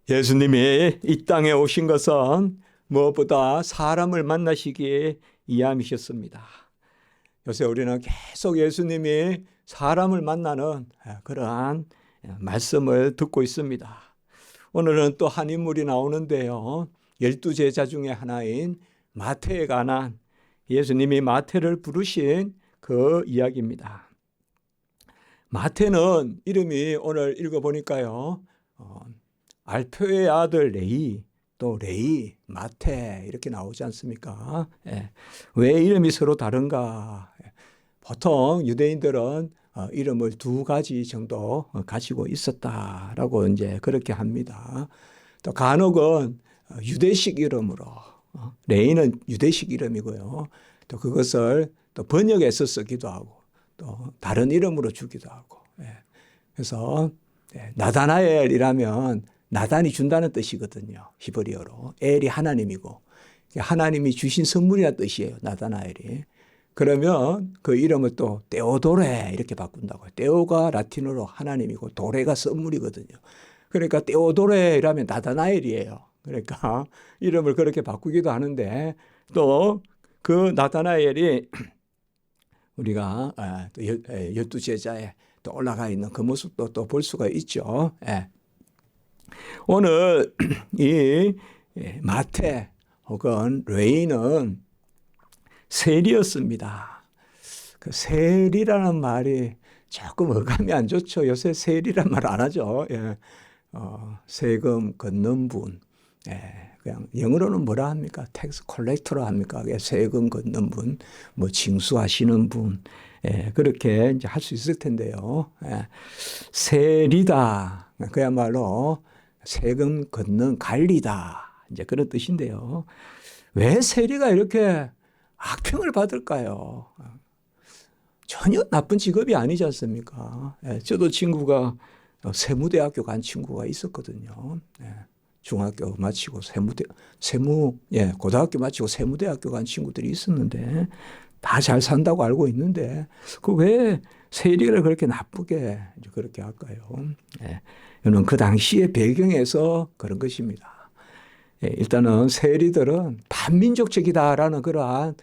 예수님이 이 땅에 오신 것은 무엇보다 사람을 만나시기에 이함이셨습니다. 요새 우리는 계속 예수님이 사람을 만나는 그러한 말씀을 듣고 있습니다. 오늘은 또 한 인물이 나오는데요. 12제자 중에 하나인 마태에 관한 예수님이 마태를 부르신 그 이야기입니다. 마태는 이름이 오늘 읽어보니까요. 알표의 아들 레위, 또 레위, 마태 이렇게 나오지 않습니까? 왜 이름이 서로 다른가? 보통 유대인들은 이름을 두 가지 정도 가지고 있었다라고 이제 그렇게 합니다. 또 간혹은 유대식 이름으로, 레위는 유대식 이름이고요. 또 그것을 또 번역해서 쓰기도 하고, 또 다른 이름으로 주기도 하고. 그래서 나다나엘이라면 나단이 준다는 뜻이거든요. 히브리어로. 엘이 하나님이고 하나님이 주신 선물이라는 뜻이에요. 나다나엘이. 그러면 그 이름을 또 떼오도레 이렇게 바꾼다고요. 떼오가 라틴어로 하나님이고 도레가 선물이거든요. 그러니까 떼오도레라면 나다나엘이에요. 그러니까 이름을 그렇게 바꾸기도 하는데 또 그 나다나엘이 우리가 또 12제자에 또 올라가 있는 그 모습도 또 볼 수가 있죠. 오늘 이 마태 혹은 레위는 세리였습니다. 그 세리라는 말이 조금 어감이 안 좋죠. 요새 세리란 말 안 하죠. 세금 걷는 분. 그냥 영어로는 뭐라 합니까? 텍스 컬렉터로 합니까? 세금 걷는 분, 뭐 징수하시는 분. 그렇게 이제 할 수 있을 텐데요. 세리다. 그야말로 세금 걷는 관리다. 이제 그런 뜻인데요. 왜 세리가 이렇게 악평을 받을까요? 전혀 나쁜 직업이 아니지 않습니까? 저도 친구가 세무대학교 간 친구가 있었거든요. 중학교 마치고 고등학교 마치고 세무대학교 간 친구들이 있었는데 다 잘 산다고 알고 있는데 그 왜 세리를 그렇게 나쁘게 그렇게 할까요? 이는 그 당시의 배경에서 그런 것입니다. 일단은 세리들은 반민족적이다라는 그러한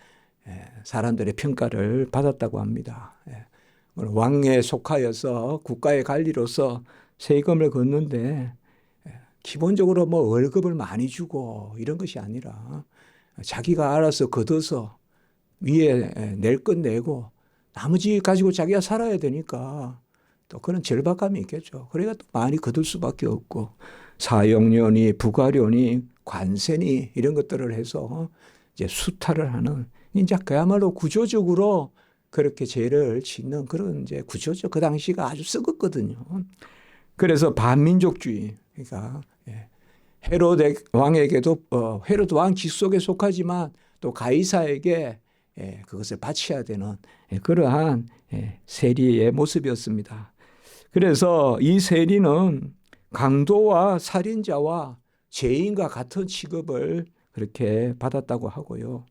사람들의 평가를 받았다고 합니다. 왕에 속하여서 국가의 관리로서 세금을 걷는데 기본적으로 뭐 월급을 많이 주고 이런 것이 아니라 자기가 알아서 걷어서 위에 낼 것 내고 나머지 가지고 자기가 살아야 되니까 또 그런 절박감이 있겠죠. 그러니까 또 많이 거둘 수밖에 없고 사용료니 부가료니 관세니 이런 것들을 해서 이제 수탈을 하는 이제 그야말로 구조적으로 그렇게 죄를 짓는 그런 이제 구조죠. 그 당시가 아주 썩었거든요. 그래서 반민족주의, 그러니까 헤로데 왕에게도 헤로드 왕 직속에 속하지만 또 가이사에게 그것을 바쳐야 되는 그러한 세리의 모습이었습니다. 그래서 이 세리는 강도와 살인자와 죄인과 같은 취급을 그렇게 받았다고 하고요.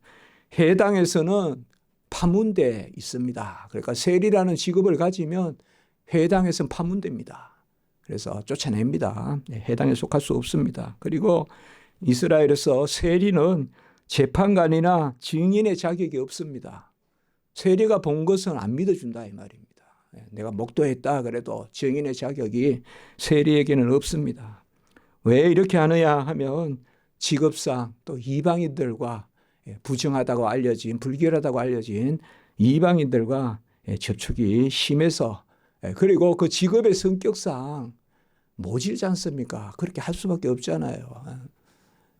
회당에서는 파문대 있습니다. 그러니까 세리라는 직업을 가지면 회당에서는 파문대입니다. 그래서 쫓아냅니다. 회당에 속할 수 없습니다. 그리고 이스라엘에서 세리는 재판관이나 증인의 자격이 없습니다. 세리가 본 것은 안 믿어준다 이 말입니다. 내가 목도했다 그래도 증인의 자격이 세리에게는 없습니다. 왜 이렇게 하느냐 하면 직업상 또 이방인들과 부정하다고 알려진 불결하다고 알려진 이방인들과 접촉이 심해서 그리고 그 직업의 성격상 모질지 않습니까? 그렇게 할 수밖에 없잖아요.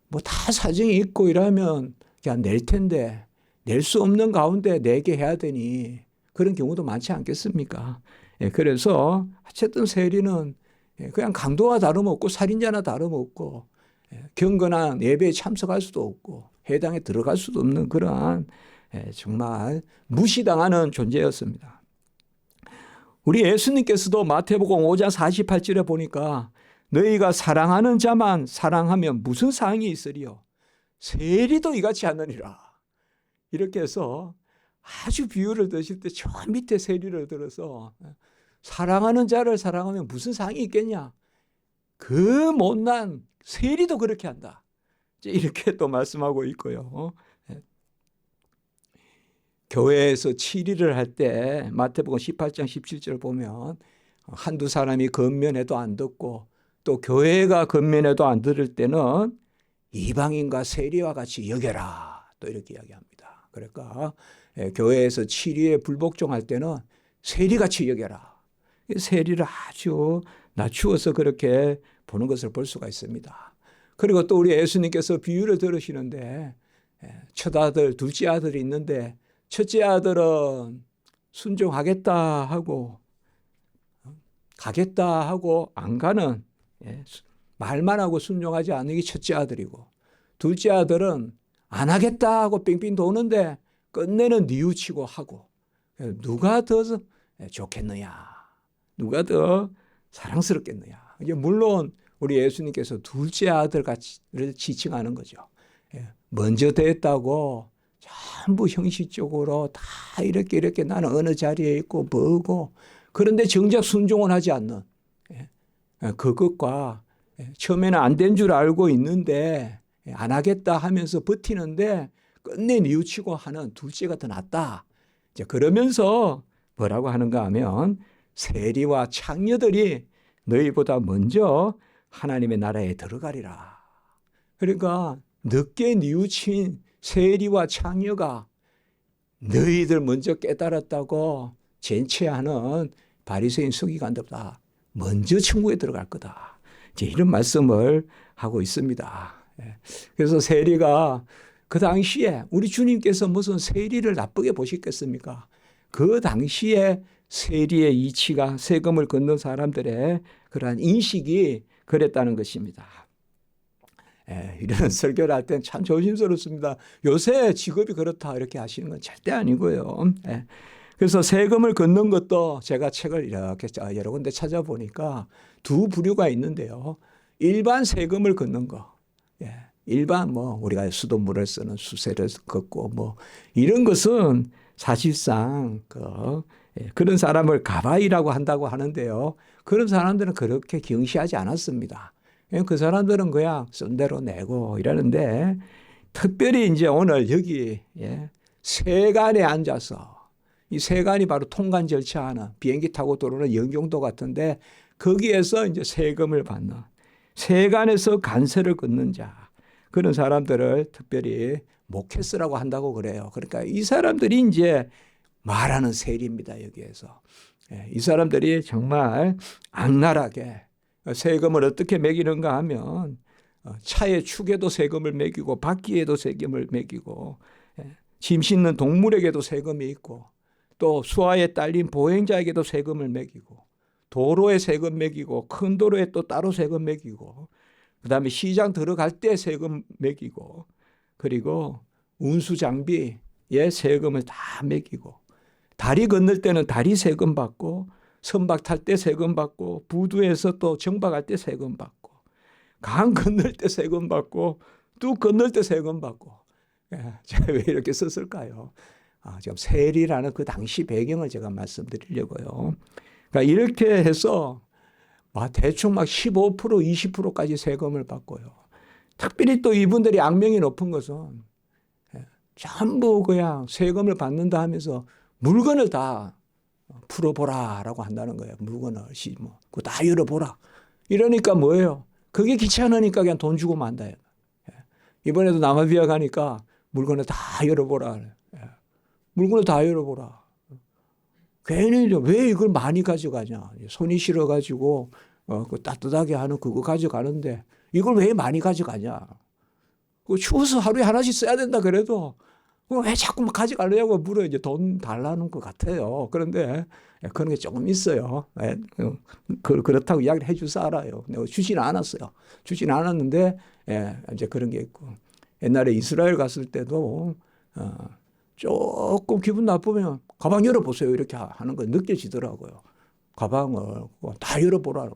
뭐 다 사정이 있고 이러면 그냥 낼 텐데 낼 수 없는 가운데 내게 해야 되니 그런 경우도 많지 않겠습니까? 그래서 어쨌든 세리는 그냥 강도와 다름없고 살인자나 다름없고 경건한 예배에 참석할 수도 없고 회당에 들어갈 수도 없는 그러한 정말 무시당하는 존재였습니다. 우리 예수님께서도 마태복음 5장 48절에 보니까 너희가 사랑하는 자만 사랑하면 무슨 사항이 있으리요? 세리도 이같이 하느니라. 이렇게 해서 아주 비유를 드실 때 저 밑에 세리를 들어서 사랑하는 자를 사랑하면 무슨 사항이 있겠냐? 그 못난 세리도 그렇게 한다. 이렇게 또 말씀하고 있고요. 교회에서 치리를 할 때 마태복음 18장 17절 보면 한두 사람이 건면해도 안 듣고 또 교회가 건면해도 안 들을 때는 이방인과 세리와 같이 여겨라. 또 이렇게 이야기합니다. 그러니까 교회에서 치리에 불복종할 때는 세리같이 여겨라. 세리를 아주 낮추어서 그렇게 보는 것을 볼 수가 있습니다. 그리고 또 우리 예수님께서 비유를 들으시는데 첫 아들, 둘째 아들이 있는데 첫째 아들은 순종하겠다 하고 가겠다 하고 안 가는, 말만 하고 순종하지 않는 게 첫째 아들이고, 둘째 아들은 안 하겠다 하고 빙빙 도는데 끝내는 뉘우치고 하고, 누가 더 좋겠느냐, 누가 더 사랑스럽겠느냐. 이제 물론 우리 예수님께서 둘째 아들 같이를 지칭하는 거죠. 먼저 됐다고 전부 형식적으로 다 이렇게 나는 어느 자리에 있고 뭐고, 그런데 정작 순종은 하지 않는 그것과 처음에는 안 된 줄 알고 있는데 안 하겠다 하면서 버티는데 끝내 뉘우치고 하는 둘째가 더 낫다. 이제 그러면서 뭐라고 하는가 하면 세리와 창녀들이 너희보다 먼저 하나님의 나라에 들어가리라. 그러니까 늦게 뉘우친 세리와 창녀가 너희들 먼저 깨달았다고 젠체하는 바리새인 서기관들보다 먼저 천국에 들어갈 거다. 이제 이런 말씀을 하고 있습니다. 그래서 세리가 그 당시에 우리 주님께서 무슨 세리를 나쁘게 보셨겠습니까? 그 당시에 세리의 이치가 세금을 걷는 사람들의 그러한 인식이 그랬다는 것입니다. 이런 설교를 할 때는 참 조심스럽습니다. 요새 직업이 그렇다 이렇게 하시는 건 절대 아니고요. 그래서 세금을 걷는 것도 제가 책을 이렇게 여러 군데 찾아보니까 두 부류가 있는데요. 일반 세금을 걷는 거. 일반 우리가 수돗물을 쓰는 수세를 걷고 이런 것은 사실상 그런 사람을 가바이라고 한다고 하는데요. 그런 사람들은 그렇게 경시하지 않았습니다. 그 사람들은 그냥 쓴 대로 내고 이러는데, 특별히 이제 오늘 여기 세관에 앉아서, 이 세관이 바로 통관 절차하는, 비행기 타고 들어오는 영종도 같은데 거기에서 이제 세금을 받는, 세관에서 간세를 걷는 자, 그런 사람들을 특별히 모케스라고 한다고 그래요. 그러니까 이 사람들이 이제 말하는 세리입니다. 여기에서 이 사람들이 정말 악랄하게 세금을 어떻게 매기는가 하면 차의 축에도 세금을 매기고 바퀴에도 세금을 매기고 짐 싣는 동물에게도 세금이 있고 또 수하에 딸린 보행자에게도 세금을 매기고 도로에 세금 매기고 큰 도로에 또 따로 세금 매기고 그다음에 시장 들어갈 때 세금 매기고 그리고 운수 장비에 세금을 다 매기고 다리 건널 때는 다리 세금 받고 선박 탈 때 세금 받고 부두에서 또 정박할 때 세금 받고 강 건널 때 세금 받고 뚝 건널 때 세금 받고. 제가 왜 이렇게 썼을까요? 지금 세리라는 그 당시 배경을 제가 말씀드리려고요. 그러니까 이렇게 해서 대충 15% 20%까지 세금을 받고요. 특별히 또 이분들이 악명이 높은 것은 전부 그냥 세금을 받는다 하면서 물건을 다 풀어보라라고 한다는 거예요. 물건을 그거 다 열어보라. 이러니까 뭐예요? 그게 귀찮으니까 그냥 돈 주고 만다요. 이번에도 남아비아 가니까 물건을 다 열어보라. 물건을 다 열어보라. 괜히 왜 이걸 많이 가져가냐. 손이 시려가지고 그 따뜻하게 하는 그거 가져가는데 이걸 왜 많이 가져가냐. 그거 추워서 하루에 하나씩 써야 된다 그래도 왜 자꾸 가져가려고 물어 이제 돈 달라는 것 같아요. 그런데 그런 게 조금 있어요. 그렇다고 이야기를 해줄 줄 알아요. 내가 주지는 않았어요. 주지는 않았는데 이제 그런 게 있고 옛날에 이스라엘 갔을 때도 조금 기분 나쁘면 가방 열어보세요 이렇게 하는 거 느껴지더라고요. 가방을 다 열어보라.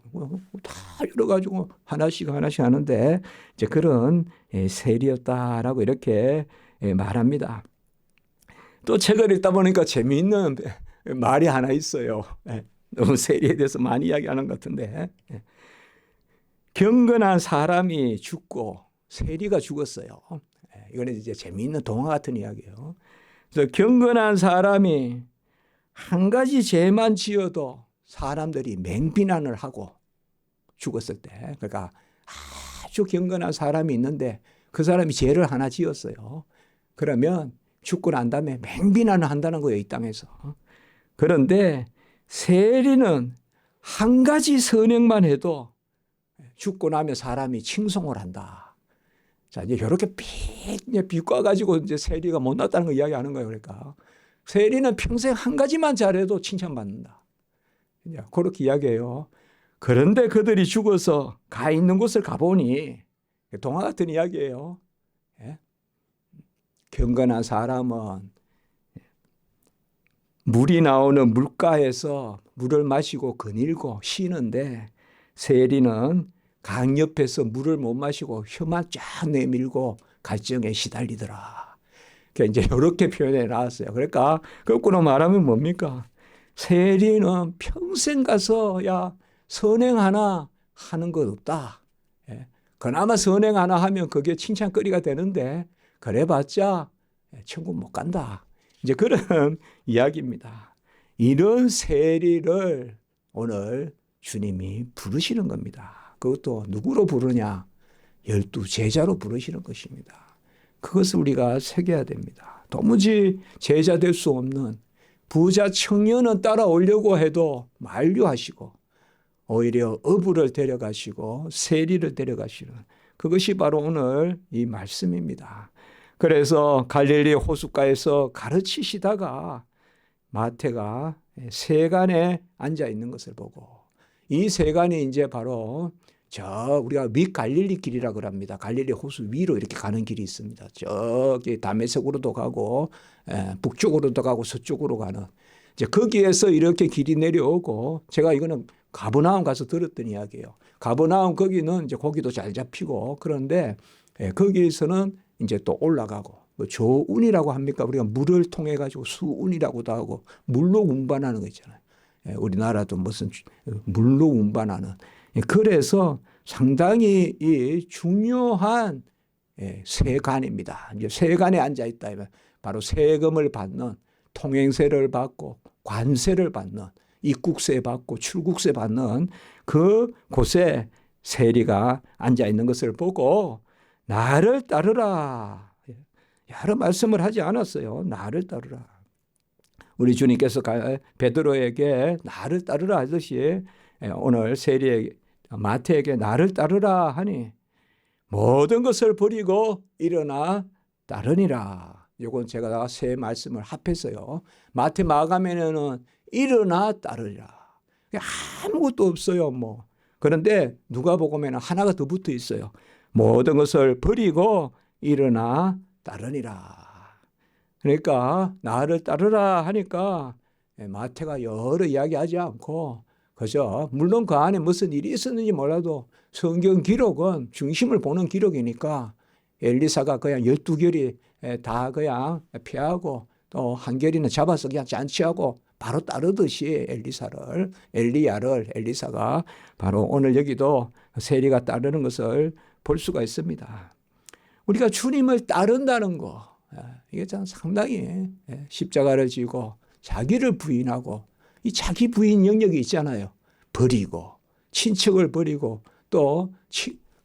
다 열어가지고 하나씩 하는데 이제 그런 세리였다라고 이렇게 말합니다. 또 책을 읽다 보니까 재미있는 말이 하나 있어요. 너무 세리에 대해서 많이 이야기하는 것 같은데 경건한 사람이 죽고 세리가 죽었어요. 이거는 이제 재미있는 동화 같은 이야기예요. 그래서 경건한 사람이 한 가지 죄만 지어도 사람들이 맹비난을 하고 죽었을 때, 그러니까 아주 경건한 사람이 있는데 그 사람이 죄를 하나 지었어요. 그러면 죽고 난 다음에 맹비난을 한다는 거예요, 이 땅에서. 그런데 세리는 한 가지 선행만 해도 죽고 나면 사람이 칭송을 한다. 자, 이제 이렇게 비꼬아가지고 이제 세리가 못났다는 거 이야기하는 거예요. 그러니까 세리는 평생 한 가지만 잘해도 칭찬받는다. 이제 그렇게 이야기해요. 그런데 그들이 죽어서 가 있는 곳을 가보니 동화 같은 이야기예요. 예? 경건한 사람은 물이 나오는 물가에서 물을 마시고 거닐고 쉬는데 세리는 강 옆에서 물을 못 마시고 혀만 쫙 내밀고 갈증에 시달리더라. 그러니까 이제 이렇게 표현해 놨어요. 그러니까 거꾸로 말하면 뭡니까? 세리는 평생 가서 야 선행 하나 하는 것 없다. 예. 그나마 선행 하나 하면 그게 칭찬거리가 되는데 그래봤자 천국 못 간다. 이제 그런 이야기입니다. 이런 세리를 오늘 주님이 부르시는 겁니다. 그것도 누구로 부르냐? 12 제자로 부르시는 것입니다. 그것을 우리가 새겨야 됩니다. 도무지 제자 될 수 없는 부자 청년은 따라오려고 해도 만류하시고 오히려 어부를 데려가시고 세리를 데려가시는 그것이 바로 오늘 이 말씀입니다. 그래서 갈릴리 호숫가에서 가르치시다가 마태가 세간에 앉아 있는 것을 보고 이 세간이 이제 바로 우리가 밑갈릴리 길이라고 합니다. 갈릴리 호수 위로 이렇게 가는 길이 있습니다. 저기 다메섹으로도 가고 북쪽으로도 가고 서쪽으로 가는 이제 거기에서 이렇게 길이 내려오고 제가 이거는 가버나움 가서 들었던 이야기예요. 가버나움 거기는 이제 고기도 잘 잡히고 그런데 거기에서는 이제 또 올라가고 뭐 조운이라고 합니까? 우리가 물을 통해 가지고 수운이라고도 하고 물로 운반하는 거 있잖아요. 우리나라도 무슨 물로 운반하는. 그래서 상당히 이 중요한 세간입니다. 이제 세간에 앉아 있다 하면 바로 세금을 받는 통행세를 받고 관세를 받는 입국세 받고 출국세 받는 그 곳에 세리가 앉아 있는 것을 보고 나를 따르라. 여러 말씀을 하지 않았어요. 나를 따르라. 우리 주님께서 베드로에게 나를 따르라 하듯이 오늘 세리에게 마태에게 나를 따르라 하니 모든 것을 버리고 일어나 따르니라. 이건 제가 세 말씀을 합해서요. 마태 마가면에는 일어나 따르라. 아무것도 없어요. 뭐. 그런데 누가복음에는 하나가 더 붙어 있어요. 모든 것을 버리고 일어나 따르니라. 그러니까 나를 따르라 하니까 마태가 여러 이야기하지 않고 그죠. 물론 그 안에 무슨 일이 있었는지 몰라도 성경 기록은 중심을 보는 기록이니까 엘리사가 그냥 12결이 다 그냥 피하고 또 한 결이는 잡아서 그냥 잔치하고 바로 따르듯이 엘리야를 엘리사가 바로 오늘 여기도 세리가 따르는 것을 볼 수가 있습니다. 우리가 주님을 따른다는 거 이게 참 상당히 십자가를 지고 자기를 부인하고 이 자기 부인 영역이 있잖아요. 버리고 친척을 버리고 또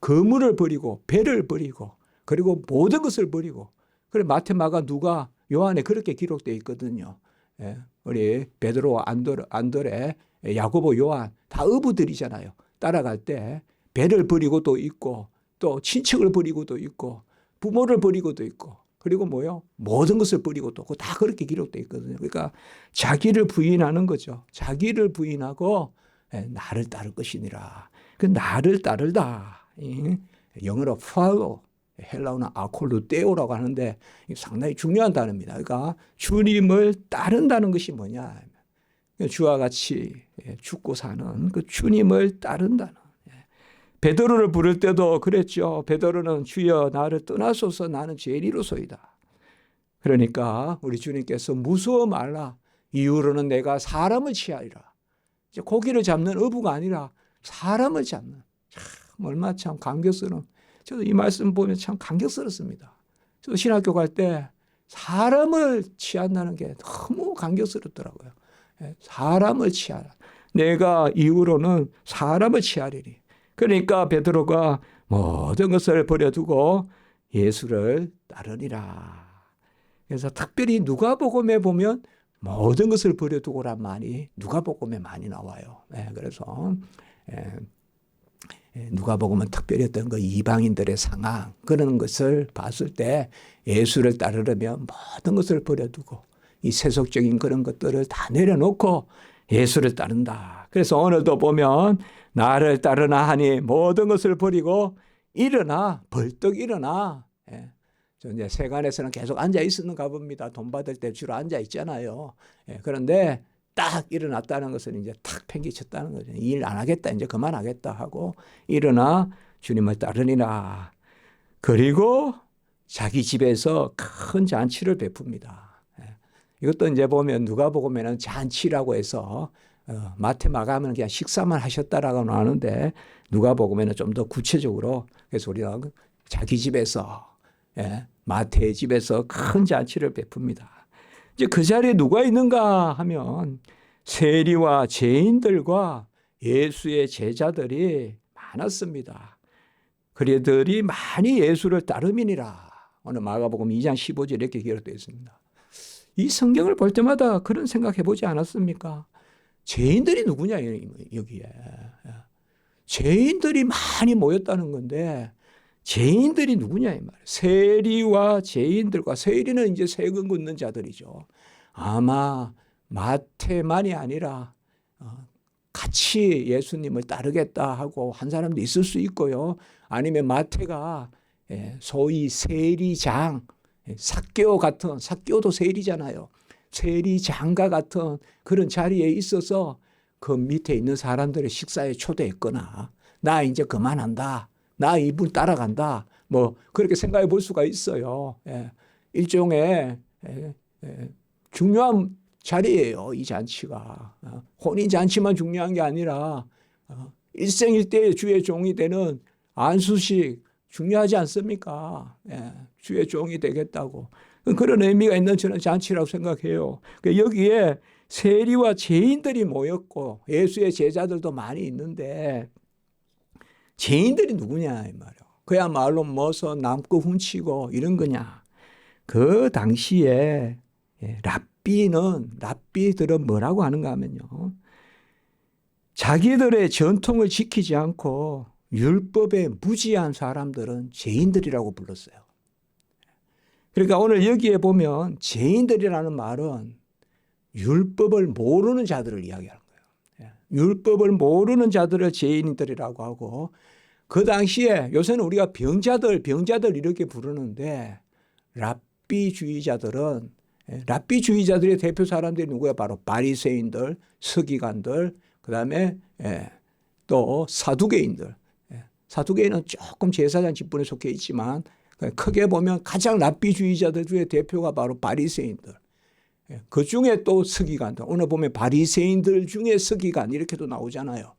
거물을 버리고 배를 버리고 그리고 모든 것을 버리고 그래 마태 마가 누가 요한에 그렇게 기록되어 있거든요. 우리 베드로와 안드레 야고보 요한 다 어부들이잖아요. 따라갈 때 배를 버리고도 있고 또 친척을 버리고도 있고 부모를 버리고도 있고 그리고 뭐요? 모든 것을 버리고도 다 그렇게 기록되어 있거든요. 그러니까 자기를 부인하는 거죠. 자기를 부인하고 나를 따를 것이니라. 그 나를 따르다. 영어로 follow, 헬라어는 아콜루테오라고 하는데 상당히 중요한 단어입니다. 그러니까 주님을 따른다는 것이 뭐냐? 주와 같이 죽고 사는 그 주님을 따른다는. 베드로를 부를 때도 그랬죠. 베드로는 주여 나를 떠나소서 나는 죄인이로소이다. 그러니까 우리 주님께서 무서워 말라. 이후로는 내가 사람을 취하리라. 이제 고기를 잡는 어부가 아니라 사람을 잡는 얼마나 참 감격스러운. 저도 이 말씀 보면 참 감격스럽습니다. 저도 신학교 갈 때 사람을 취한다는 게 너무 감격스럽더라고요. 사람을 취하라. 내가 이후로는 사람을 취하리니. 그러니까 베드로가 모든 것을 버려두고 예수를 따르니라. 그래서 특별히 누가복음에 보면 모든 것을 버려두고란 말이 누가복음에 많이 나와요. 그래서 누가복음은 특별히 어떤 그 이방인들의 상황 그런 것을 봤을 때 예수를 따르려면 모든 것을 버려두고 이 세속적인 그런 것들을 다 내려놓고 예수를 따른다. 그래서 오늘도 보면 나를 따르나 하니 모든 것을 버리고 일어나 벌떡 일어나. 저 이제 세간에서는 계속 앉아 있었는가 봅니다. 돈 받을 때 주로 앉아 있잖아요. 그런데 딱 일어났다는 것은 이제 탁 팽개쳤다는 거죠. 일 안 하겠다, 이제 그만하겠다 하고 일어나 주님을 따르니라. 그리고 자기 집에서 큰 잔치를 베풉니다. 이것도 이제 보면 누가복음에는 잔치라고 해서 마태 마가는 그냥 식사만 하셨다라고 나오는데 누가복음에는 좀 더 구체적으로 그래서 우리가 자기 집에서 마태의 집에서 큰 잔치를 베풉니다. 이제 그 자리에 누가 있는가 하면 세리와 죄인들과 예수의 제자들이 많았습니다. 그들이 많이 예수를 따름이니라. 오늘 마가복음 2장 15절 이렇게 기록되어 있습니다. 이 성경을 볼 때마다 그런 생각해 보지 않았습니까? 죄인들이 누구냐 여기에. 죄인들이 많이 모였다는 건데 죄인들이 누구냐 이 말이에요. 세리와 죄인들과 세리는 이제 세금 걷는 자들이죠. 아마 마태만이 아니라 같이 예수님을 따르겠다 하고 한 사람도 있을 수 있고요. 아니면 마태가 소위 세리장, 삭개오 같은, 삭개오도 세리잖아요. 세리장과 같은 그런 자리에 있어서 그 밑에 있는 사람들의 식사에 초대했거나 나 이제 그만한다. 나 이분 따라간다. 뭐 그렇게 생각해 볼 수가 있어요. 일종의 중요한 자리예요. 이 잔치가. 혼인 잔치만 중요한 게 아니라 일생일대의 주의 종이 되는 안수식 중요하지 않습니까? 주의 종이 되겠다고. 그런 의미가 있는 저는 잔치라고 생각해요. 여기에 세리와 죄인들이 모였고 예수의 제자들도 많이 있는데 죄인들이 누구냐 이 말이에요. 그야말로 뭐서 남고 훔치고 이런 거냐. 그 당시에 랍비들은 뭐라고 하는가 하면요. 자기들의 전통을 지키지 않고 율법에 무지한 사람들은 죄인들이라고 불렀어요. 그러니까 오늘 여기에 보면 죄인들이라는 말은 율법을 모르는 자들을 이야기하는 거예요. 율법을 모르는 자들을 죄인들이라고 하고 그 당시에 요새는 우리가 병자들 이렇게 부르는데 랍비주의자들의 대표 사람들이 누구야? 바로 바리새인들, 서기관들, 그다음에 또 사두개인들. 사두개인은 조금 제사장 직분에 속해 있지만 크게 보면 가장 랍비주의자들 중에 대표가 바로 바리새인들. 그 중에 또 서기관들. 오늘 보면 바리새인들 중에 서기관 이렇게도 나오잖아요.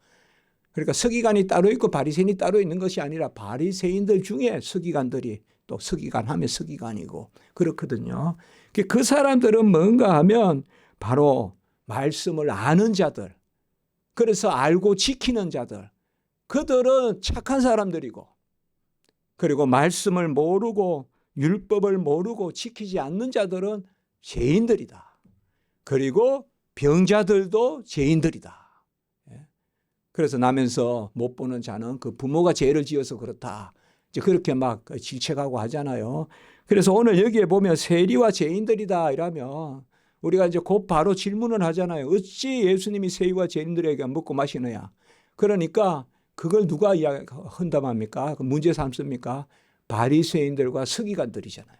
그러니까 서기관이 따로 있고 바리새인이 따로 있는 것이 아니라 바리새인들 중에 서기관들이 또 서기관 하면 서기관이고 그렇거든요. 그 사람들은 뭔가 하면 바로 말씀을 아는 자들. 그래서 알고 지키는 자들. 그들은 착한 사람들이고 그리고 말씀을 모르고 율법을 모르고 지키지 않는 자들은 죄인들이다. 그리고 병자들도 죄인들이다. 그래서 나면서 못 보는 자는 그 부모가 죄를 지어서 그렇다. 이제 그렇게 막 질책하고 하잖아요. 그래서 오늘 여기에 보면 세리와 죄인들이다 이러면 우리가 이제 곧 바로 질문을 하잖아요. 어찌 예수님이 세리와 죄인들에게 먹고 마시느냐. 그러니까 그걸 누가 헌담합니까? 문제 삼습니까? 바리새인들과 서기관들이잖아요.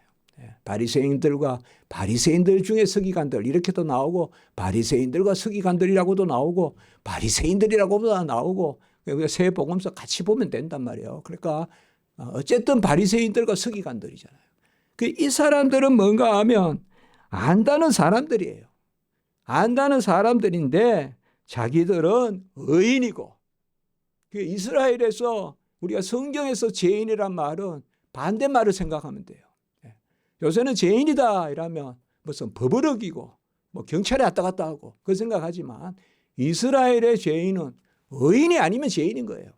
바리새인들 중에 서기관들 이렇게도 나오고 바리새인들과 서기관들이라고도 나오고 바리새인들이라고도 나오고 세 복음서 같이 보면 된단 말이에요. 그러니까 어쨌든 바리새인들과 서기관들이잖아요. 이 사람들은 뭔가 하면 안다는 사람들이에요. 안다는 사람들인데 자기들은 의인이고 이스라엘에서 우리가 성경에서 죄인이란 말은 반대말을 생각하면 돼요. 요새는 죄인이다 이러면 무슨 법을 어기고 뭐 경찰에 왔다 갔다 하고 그 생각하지만 이스라엘의 죄인은 의인이 아니면 죄인인 거예요.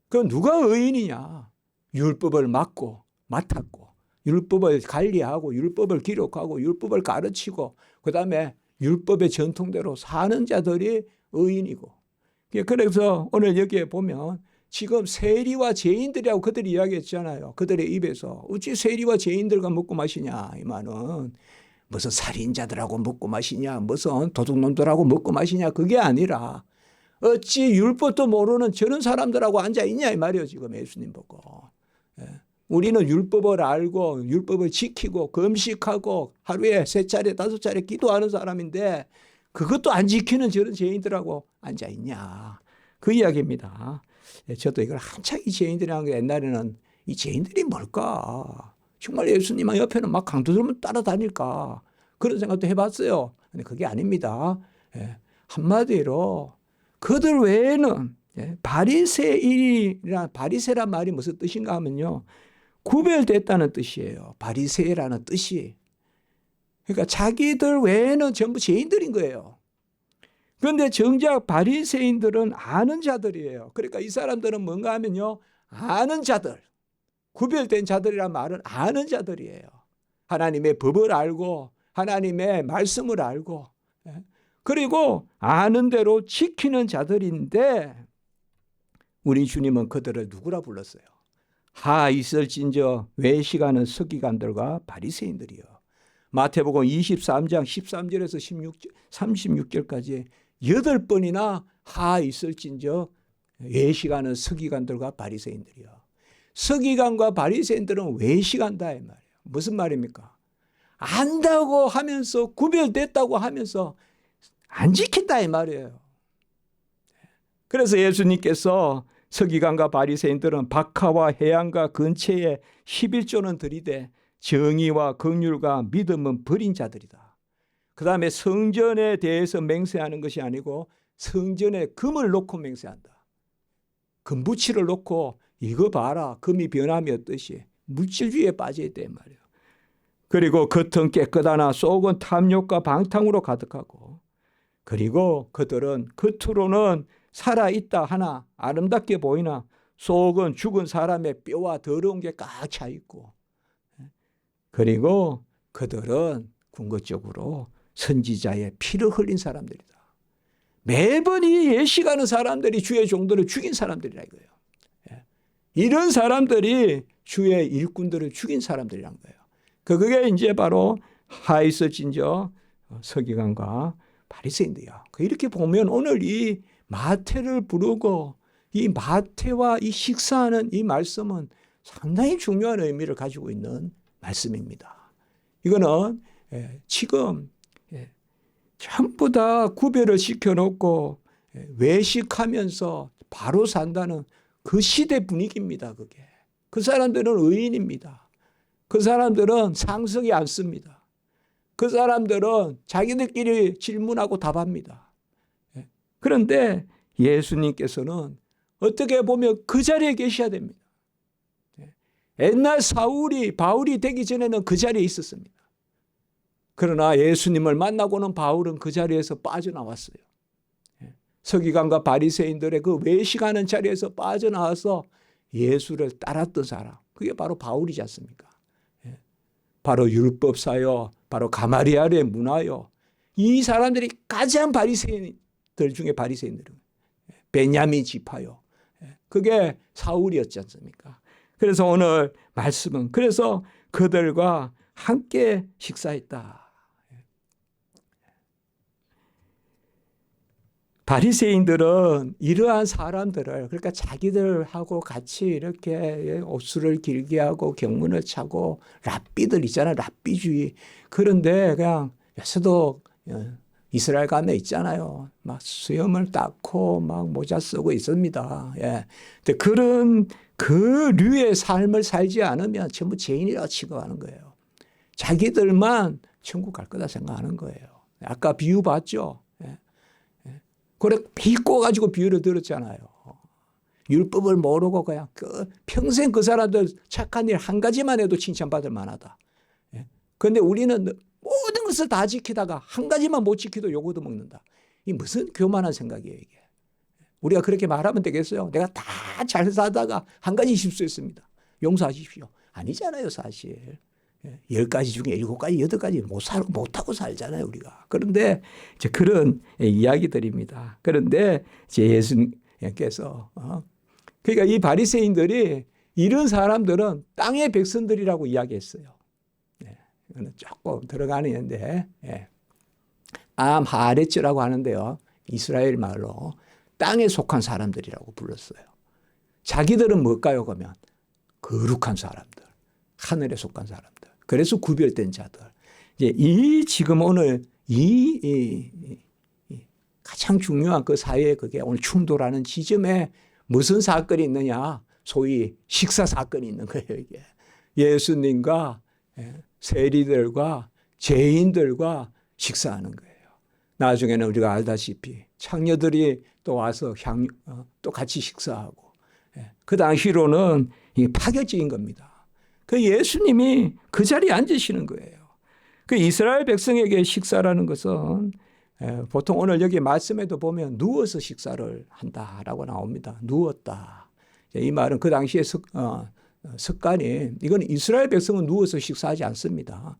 그럼 누가 의인이냐? 율법을 맡았고 율법을 관리하고 율법을 기록하고 율법을 가르치고 그다음에 율법의 전통대로 사는 자들이 의인이고. 그래서 오늘 여기에 보면 지금 세리와 죄인들이라고 그들이 이야기했잖아요. 그들의 입에서 어찌 세리와 죄인들과 먹고 마시냐 이 말은 무슨 살인자들하고 먹고 마시냐 무슨 도둑놈들하고 먹고 마시냐 그게 아니라 어찌 율법도 모르는 저런 사람들하고 앉아있냐 이 말이에요. 지금 예수님 보고. 우리는 율법을 알고 율법을 지키고 금식하고 하루에 3차례 5차례 기도하는 사람인데 그것도 안 지키는 저런 죄인들하고 앉아있냐 그 이야기입니다. 저도 이걸 한창 이 죄인들이라는 게 옛날에는 이 죄인들이 뭘까 정말 예수님 옆에는 막 강도들만 따라다닐까 그런 생각도 해봤어요. 근데 그게 아닙니다. 한마디로 그들 외에는 바리새란 말이 무슨 뜻인가 하면요. 구별됐다는 뜻이에요. 바리새라는 뜻이. 그러니까 자기들 외에는 전부 죄인들인 거예요. 그런데 정작 바리새인들은 아는 자들이에요. 그러니까 이 사람들은 뭔가 하면요. 아는 자들. 구별된 자들이란 말은 아는 자들이에요. 하나님의 법을 알고 하나님의 말씀을 알고 그리고 아는 대로 지키는 자들인데 우리 주님은 그들을 누구라 불렀어요? 하 있을진저 외식하는 서기관들과 바리새인들이요. 마태복음 23장 13절에서 36절까지 8번이나 하 있을진저 외식하는 서기관들과 바리새인들이요. 서기관과 바리새인들은 외식한다 이 말이에요. 무슨 말입니까? 안다고 하면서 구별됐다고 하면서 안 지킨다 이 말이에요. 그래서 예수님께서 서기관과 바리새인들은 박하와 해안가 근처에 11조는 들이되 정의와 긍휼과 믿음은 버린 자들이다. 그 다음에 성전에 대해서 맹세하는 것이 아니고 성전에 금을 놓고 맹세한다. 금부치를 놓고 이거 봐라 금이 변함이 어떠시 물질주의에 빠져있다 이 말이에요. 그리고 겉은 깨끗하나 속은 탐욕과 방탕으로 가득하고 그리고 그들은 겉으로는 살아있다 하나 아름답게 보이나 속은 죽은 사람의 뼈와 더러운 게 꽉 차 있고 그리고 그들은 궁극적으로 선지자의 피를 흘린 사람들이다. 매번 이 예식하는 사람들이 주의 종들을 죽인 사람들이라 이거예요. 이런 사람들이 주의 일꾼들을 죽인 사람들이란 거예요. 그게 이제 바로 하있을진저 서기관과 바리새인들이야. 이렇게 보면 오늘 이 마태를 부르고 이 마태와 이 식사하는 이 말씀은 상당히 중요한 의미를 가지고 있는 말씀입니다. 이거는 지금 전부 다 구별을 시켜놓고 외식하면서 바로 산다는 그 시대 분위기입니다. 그게. 그 사람들은 의인입니다. 그 사람들은 상석이 안 씁니다. 그 사람들은 자기들끼리 질문하고 답합니다. 그런데 예수님께서는 어떻게 보면 그 자리에 계셔야 됩니다. 옛날 바울이 되기 전에는 그 자리에 있었습니다. 그러나 예수님을 만나고는 바울은 그 자리에서 빠져나왔어요. 서기관과 바리새인들의 그 외식하는 자리에서 빠져나와서 예수를 따랐던 사람, 그게 바로 바울이지 않습니까? 바로 율법사요, 바로 가마리알의 문화요. 이 사람들이 가장 바리새인들 중에 바리새인들은 베냐민 지파요. 그게 사울이었지 않습니까? 그래서 오늘 말씀은 그래서 그들과 함께 식사했다. 바리새인들은 이러한 사람들을 그러니까 자기들하고 같이 이렇게 옷수를 길게 하고 경문을 차고 랍비들 있잖아요. 랍비주의. 그런데 그냥 요새도 이스라엘 가면 있잖아요. 막 수염을 닦고 막 모자 쓰고 있습니다. 예. 근데 그런 그 류의 삶을 살지 않으면 전부 죄인이라고 취급하는 거예요. 자기들만 천국 갈 거다 생각하는 거예요. 아까 비유 봤죠? 예. 그래 비꼬 가지고 비유를 들었잖아요. 율법을 모르고 그냥 평생 그 사람들 착한 일 한 가지만 해도 칭찬받을 만하다. 그런데 우리는 모든 것을 다 지키다가 한 가지만 못 지키도 욕 얻어먹는다. 이 무슨 교만한 생각이에요, 이게. 우리가 그렇게 말하면 되겠어요? 내가 다 잘 살다가 한 가지 실수했습니다. 용서하십시오. 아니잖아요, 사실. 10가지 중에 7가지, 8가지 못하고 살잖아요, 우리가. 그런데 이제 그런 이야기들입니다. 그런데 이제 예수님께서, 그러니까 이 바리새인들이 이런 사람들은 땅의 백성들이라고 이야기했어요. 이거는 조금 들어가는데, 암하레츠라고 하는데요. 이스라엘 말로 땅에 속한 사람들이라고 불렀어요. 자기들은 뭘까요? 그러면 거룩한 사람들, 하늘에 속한 사람들. 그래서 구별된 자들. 이제 지금 오늘 가장 중요한 그 사회에 그게 오늘 충돌하는 지점에 무슨 사건이 있느냐? 소위 식사 사건이 있는 거예요, 이게. 예수님과 세리들과 죄인들과 식사하는 거예요. 나중에는 우리가 알다시피 창녀들이 또 와서 또 같이 식사하고, 그 당시로는 파격적인 겁니다. 그 예수님이 그 자리에 앉으시는 거예요. 그 이스라엘 백성에게 식사라는 것은 보통 오늘 여기 말씀에도 보면 누워서 식사를 한다라고 나옵니다. 누웠다. 이 말은 그 당시의 습관이, 이건 이스라엘 백성은 누워서 식사하지 않습니다.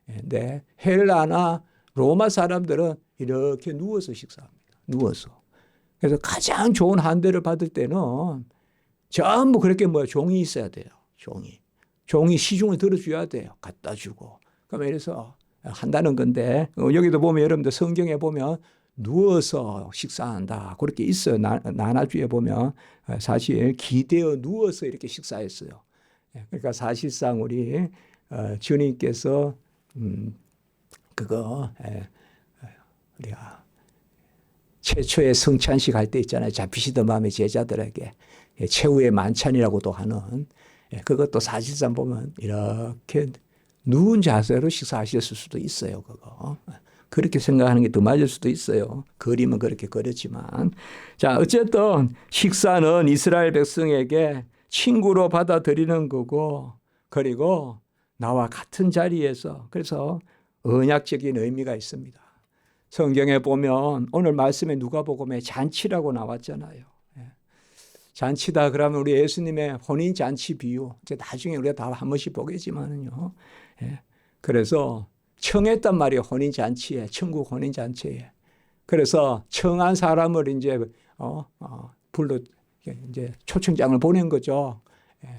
근데 헬라나 로마 사람들은 이렇게 누워서 식사합니다. 누워서. 그래서 가장 좋은 한대를 받을 때는 전부 그렇게 종이 있어야 돼요. 종이 시중을 들어줘야 돼요. 갖다 주고. 그러면 이래서 한다는 건데, 여기도 보면 여러분들 성경에 보면 누워서 식사한다. 그렇게 있어요. 나나주에 보면 사실 기대어 누워서 이렇게 식사했어요. 그러니까 사실상 우리 주님께서 우리가 최초의 성찬식 할 때 있잖아요. 잡히시던 마음의 제자들에게 최후의 만찬이라고도 하는, 그것도 사실상 보면 이렇게 누운 자세로 식사하셨을 수도 있어요. 그거. 그렇게 생각하는 게 더 맞을 수도 있어요. 그림은 그렇게 그렸지만. 자, 어쨌든 식사는 이스라엘 백성에게 친구로 받아들이는 거고, 그리고 나와 같은 자리에서, 그래서 언약적인 의미가 있습니다. 성경에 보면 오늘 말씀에 누가복음에 잔치라고 나왔잖아요. 잔치다 그러면 우리 예수님의 혼인 잔치 비유, 이제 나중에 우리가 다 한 번씩 보겠지만은요. 그래서 청했단 말이에요. 혼인 잔치에, 천국 혼인 잔치에. 그래서 청한 사람을 이제 이제 초청장을 보낸 거죠.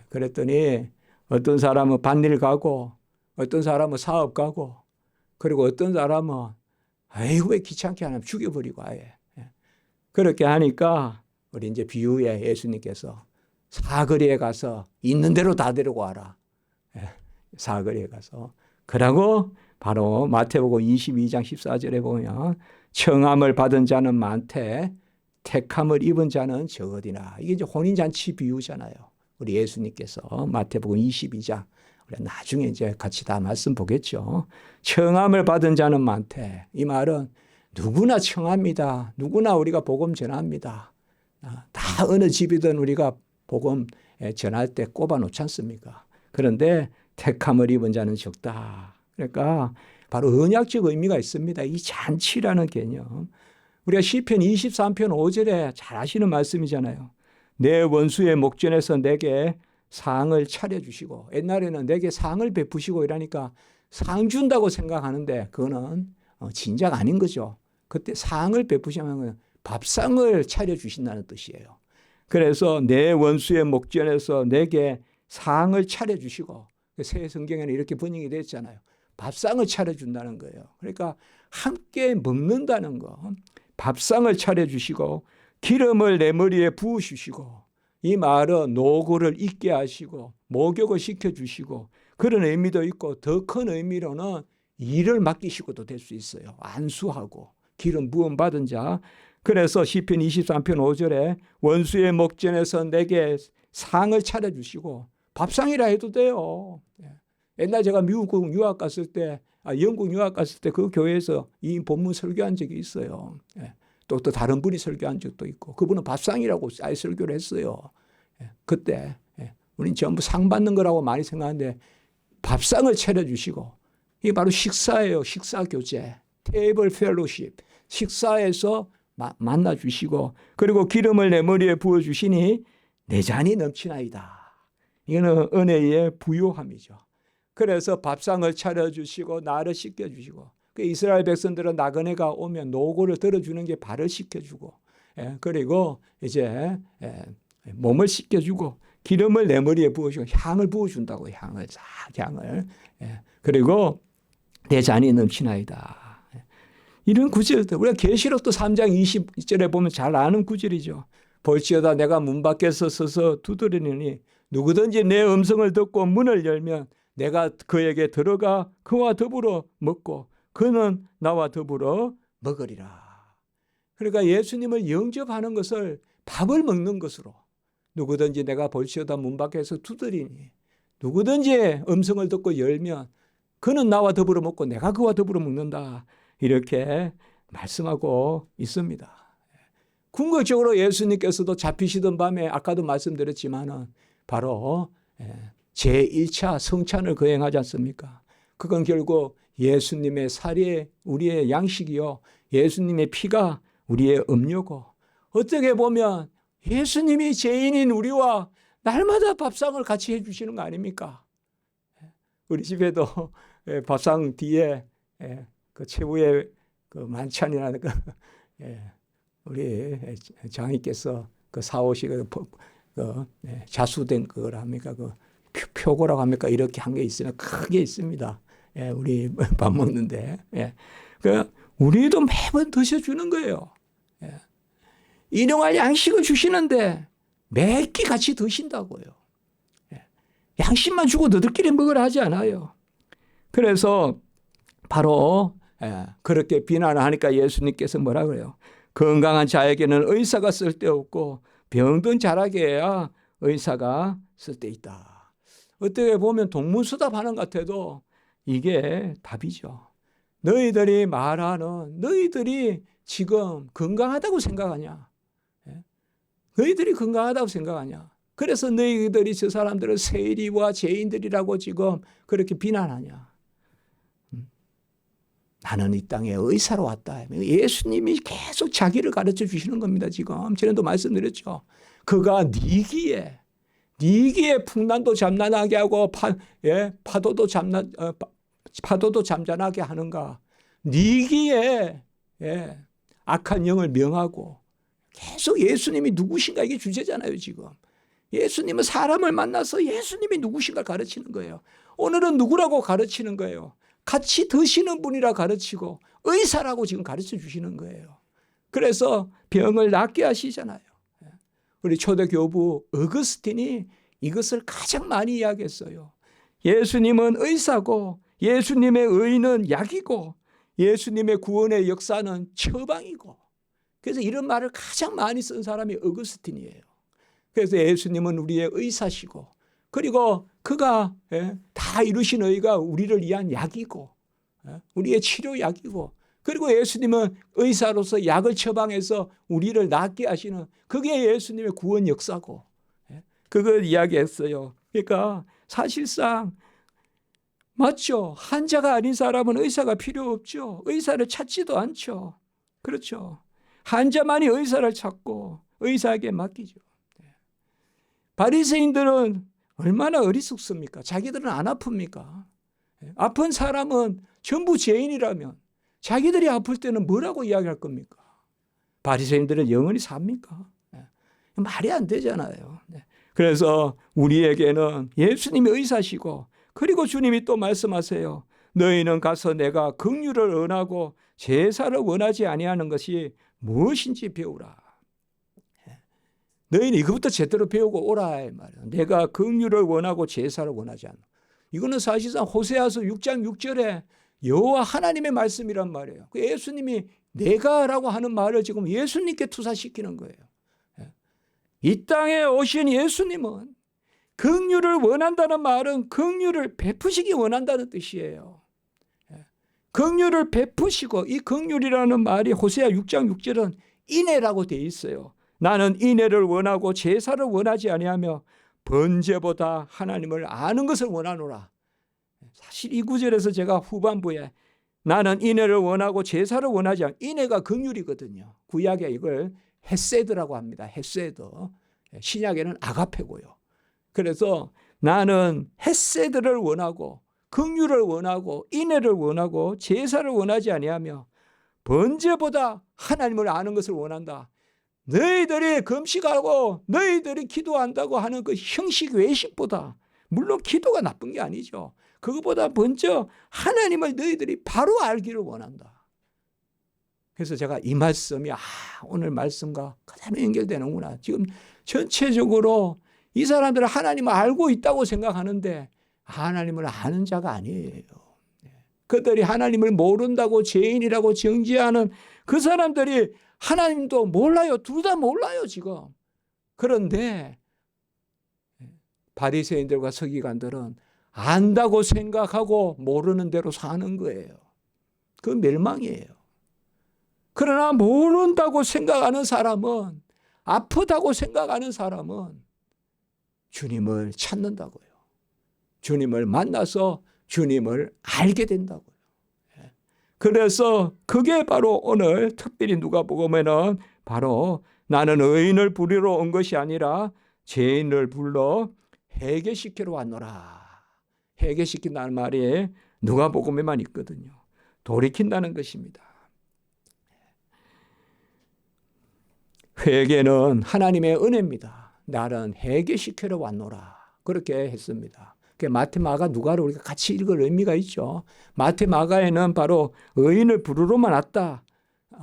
그랬더니 어떤 사람은 밭일 가고, 어떤 사람은 사업 가고, 그리고 어떤 사람은 아이고 왜 귀찮게 하나 죽여버리고 아예. 그렇게 하니까 우리 이제 비유에 예수님께서 사거리에 가서 있는 대로 다 데리고 와라. 사거리에 가서. 그러고 바로 마태복음 22장 14절에 보면 청함을 받은 자는 많되 택함을 입은 자는 적으리라. 이게 이제 혼인잔치 비유잖아요. 우리 예수님께서 마태복음 22장. 우리 나중에 이제 같이 다 말씀 보겠죠. 청함을 받은 자는 많대. 이 말은 누구나 청합니다. 누구나 우리가 복음 전합니다. 다 어느 집이든 우리가 복음 전할 때 꼽아 놓지 않습니까? 그런데 택함을 입은 자는 적다. 그러니까 바로 언약적 의미가 있습니다. 이 잔치라는 개념. 우리가 시편 23편 5절에 잘 아시는 말씀이잖아요. 내 원수의 목전에서 내게 상을 차려주시고, 옛날에는 내게 상을 베푸시고 이러니까 상 준다고 생각하는데 그거는 진작 아닌 거죠. 그때 상을 베푸시면 밥상을 차려주신다는 뜻이에요. 그래서 내 원수의 목전에서 내게 상을 차려주시고, 새 성경에는 이렇게 번역이 됐잖아요. 밥상을 차려준다는 거예요. 그러니까 함께 먹는다는 거. 밥상을 차려주시고 기름을 내 머리에 부으시고, 이 말은 노고를 잊게 하시고 목욕을 시켜주시고, 그런 의미도 있고 더 큰 의미로는 일을 맡기시고도 될 수 있어요. 안수하고 기름 부음 받은 자. 그래서 시편 23편 5절에 원수의 목전에서 내게 상을 차려주시고, 밥상이라 해도 돼요. 옛날 제가 미국 유학 갔을 때, 영국 유학 갔을 때 그 교회에서 이 본문 설교한 적이 있어요. 또 다른 분이 설교한 적도 있고, 그분은 밥상이라고 아예 설교를 했어요. 그때 우린 전부 상 받는 거라고 많이 생각하는데 밥상을 차려주시고 이게 바로 식사예요. 식사 교제, 테이블 펠로십. 식사에서 만나 주시고 그리고 기름을 내 머리에 부어 주시니 내 잔이 넘치나이다. 이거는 은혜의 부요함이죠. 그래서 밥상을 차려주시고 나를 씻겨주시고 그 이스라엘 백성들은 나그네가 오면 노고를 들어주는 게 발을 씻겨주고 그리고 이제 몸을 씻겨주고 기름을 내 머리에 부어주고 향을 부어준다고 향을 그리고 내 잔이 넘치나이다. 이런 구절들 우리가 계시록도 3장 20절에 보면 잘 아는 구절이죠. 볼지어다 내가 문 밖에서 서서 두드리니 누구든지 내 음성을 듣고 문을 열면 내가 그에게 들어가 그와 더불어 먹고 그는 나와 더불어 먹으리라. 그러니까 예수님을 영접하는 것을 밥을 먹는 것으로 누구든지 내가 볼지어다 문 밖에서 두드리니 누구든지 음성을 듣고 열면 그는 나와 더불어 먹고 내가 그와 더불어 먹는다. 이렇게 말씀하고 있습니다. 궁극적으로 예수님께서도 잡히시던 밤에 아까도 말씀드렸지만은 바로 제1차 성찬을 거행하지 않습니까? 그건 결국 예수님의 살이 우리의 양식이요. 예수님의 피가 우리의 음료고 어떻게 보면 예수님이 죄인인 우리와 날마다 밥상을 같이 해주시는 거 아닙니까? 우리 집에도 밥상 뒤에 그 최후의 그 만찬이라는 거 우리 장님께서 그 사오시고 자수된 그걸 합니까? 그 표고라고 합니까? 이렇게 한 게 있으면 크게 있습니다. 우리 밥 먹는데. 그 우리도 매번 드셔주는 거예요. 일용할 양식을 주시는데 매 끼 같이 드신다고요. 양식만 주고 너들끼리 먹으라 하지 않아요. 그래서 바로 그렇게 비난을 하니까 예수님께서 뭐라 그래요? 건강한 자에게는 의사가 쓸데없고 병든 자라게 해야 의사가 쓸데있다. 어떻게 보면 동문서답하는 것 같아도 이게 답이죠. 너희들이 말하는 너희들이 지금 건강하다고 생각하냐? 너희들이 건강하다고 생각하냐? 그래서 너희들이 저 사람들을 세리와 죄인들이라고 지금 그렇게 비난하냐? 나는 이 땅에 의사로 왔다. 예수님이 계속 자기를 가르쳐 주시는 겁니다. 지금 전에도 말씀드렸죠. 그가 네 귀에 풍랑도 잠잠하게 하고 파도도 잠잠하게 하는가. 네 귀에 악한 영을 명하고 계속 예수님이 누구신가 이게 주제잖아요. 지금 예수님은 사람을 만나서 예수님이 누구신가 가르치는 거예요. 오늘은 누구라고 가르치는 거예요. 같이 드시는 분이라 가르치고 의사라고 지금 가르쳐 주시는 거예요. 그래서 병을 낫게 하시잖아요. 우리 초대 교부 어거스틴이 이것을 가장 많이 이야기했어요. 예수님은 의사고 예수님의 의는 약이고 예수님의 구원의 역사는 처방이고 그래서 이런 말을 가장 많이 쓴 사람이 어거스틴이에요. 그래서 예수님은 우리의 의사시고 그리고 그가 다 이루신 의가 우리를 위한 약이고 우리의 치료약이고 그리고 예수님은 의사로서 약을 처방해서 우리를 낫게 하시는 그게 예수님의 구원 역사고 그걸 이야기했어요. 그러니까 사실상 맞죠. 환자가 아닌 사람은 의사가 필요 없죠. 의사를 찾지도 않죠. 그렇죠. 환자만이 의사를 찾고 의사에게 맡기죠. 바리새인들은 얼마나 어리석습니까? 자기들은 안 아픕니까? 아픈 사람은 전부 죄인이라면 자기들이 아플 때는 뭐라고 이야기할 겁니까? 바리새인들은 영원히 삽니까? 말이 안 되잖아요. 그래서 우리에게는 예수님이 의사시고 그리고 주님이 또 말씀하세요. 너희는 가서 내가 긍휼을 원하고 제사를 원하지 아니하는 것이 무엇인지 배우라. 너희는 이것부터 제대로 배우고 오라 이 말이야. 내가 긍휼을 원하고 제사를 원하지 않아. 이거는 사실상 호세아서 6장 6절에 여호와 하나님의 말씀이란 말이에요. 예수님이 내가라고 하는 말을 지금 예수님께 투사시키는 거예요. 이 땅에 오신 예수님은 긍휼을 원한다는 말은 긍휼을 베푸시기 원한다는 뜻이에요. 긍휼을 베푸시고 이 긍휼이라는 말이 호세아 6장 6절은 인애라고 되어 있어요. 나는 인애를 원하고 제사를 원하지 아니하며 번제보다 하나님을 아는 것을 원하노라. 사실 이 구절에서 제가 후반부에 나는 인애를 원하고 제사를 원하지 않, 인애가 긍휼이거든요. 구약에 이걸 헤세드라고 합니다. 헤세드. 신약에는 아가페고요. 그래서 나는 헤세드를 원하고 긍휼을 원하고 인애를 원하고 제사를 원하지 아니하며 번제보다 하나님을 아는 것을 원한다. 너희들이 금식하고 너희들이 기도한다고 하는 그 형식 외식보다, 물론 기도가 나쁜 게 아니죠. 그것보다 먼저 하나님을 너희들이 바로 알기를 원한다. 그래서 제가 이 말씀이 오늘 말씀과 가장 연결되는구나. 지금 전체적으로 이 사람들은 하나님을 알고 있다고 생각하는데 하나님을 아는 자가 아니에요. 그들이 하나님을 모른다고 죄인이라고 정죄하는 그 사람들이 하나님도 몰라요. 둘 다 몰라요 지금. 그런데 바리새인들과 서기관들은 안다고 생각하고 모르는 대로 사는 거예요. 그 멸망이에요. 그러나 모른다고 생각하는 사람은, 아프다고 생각하는 사람은 주님을 찾는다고요. 주님을 만나서 주님을 알게 된다고요. 그래서 그게 바로 오늘 특별히 누가복음에는 바로 나는 의인을 부리러 온 것이 아니라 죄인을 불러 회개시키러 왔노라. 회개시킨다는 말이 누가복음에만 있거든요. 돌이킨다는 것입니다. 회개는 하나님의 은혜입니다. 나는 회개시키러 왔노라. 그렇게 했습니다. 마태, 마가, 누가를 우리가 같이 읽을 의미가 있죠. 마태, 마가에는 바로 의인을 부르러만 왔다.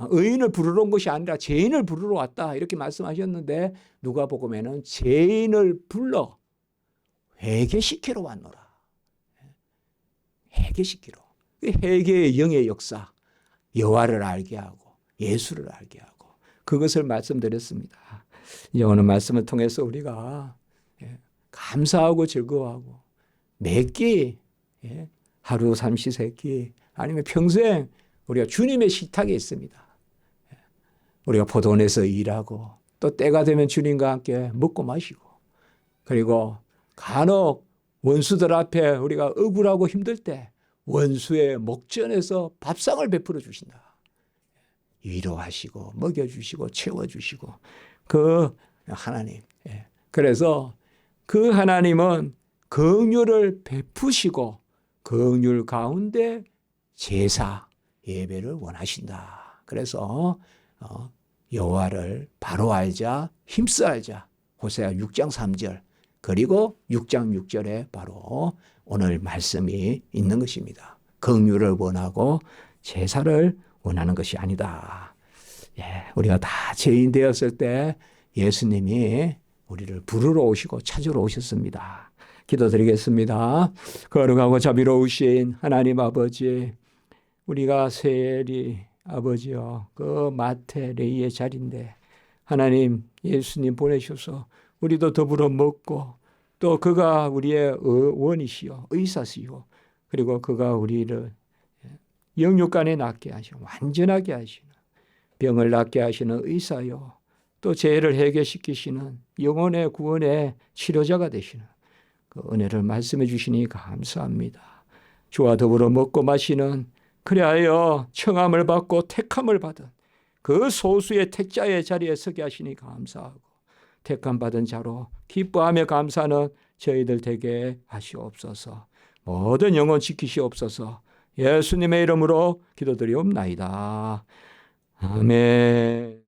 의인을 부르러 온 것이 아니라 죄인을 부르러 왔다. 이렇게 말씀하셨는데 누가복음에는 죄인을 불러 회개시키러 왔노라. 회개시키러. 회개의 영의 역사, 여호와를 알게 하고 예수를 알게 하고 그것을 말씀드렸습니다. 이제 오늘 말씀을 통해서 우리가 감사하고 즐거워하고 매끼, 하루 삼시세끼 아니면 평생 우리가 주님의 식탁에 있습니다. 우리가 포도원에서 일하고 또 때가 되면 주님과 함께 먹고 마시고 그리고 간혹 원수들 앞에 우리가 억울하고 힘들 때 원수의 목전에서 밥상을 베풀어 주신다. 위로하시고 먹여주시고 채워주시고 그 하나님. 그래서 그 하나님은 긍휼을 베푸시고 긍휼 가운데 제사 예배를 원하신다. 그래서 여호와를 바로 알자 힘써 알자. 호세아 6장 3절 그리고 6장 6절에 바로 오늘 말씀이 있는 것입니다. 긍휼을 원하고 제사를 원하는 것이 아니다. 우리가 다 죄인 되었을 때 예수님이 우리를 부르러 오시고 찾으러 오셨습니다. 기도드리겠습니다. 거룩하고 자비로우신 하나님 아버지, 우리가 세리 아버지요, 그 마태 레이의 자리인데 하나님 예수님 보내셔서 우리도 더불어 먹고 또 그가 우리의 원이시요 의사시요 그리고 그가 우리를 영육간에 낫게 하시고 완전하게 하시는 병을 낫게 하시는 의사요 또 죄를 해결시키시는 영혼의 구원의 치료자가 되시는 그 은혜를 말씀해 주시니 감사합니다. 주와 더불어 먹고 마시는 그리하여 청함을 받고 택함을 받은 그 소수의 택자의 자리에 서게 하시니 감사하고 택함 받은 자로 기뻐하며 감사하는 저희들 되게 하시옵소서. 모든 영혼 지키시옵소서. 예수님의 이름으로 기도드리옵나이다. 아멘.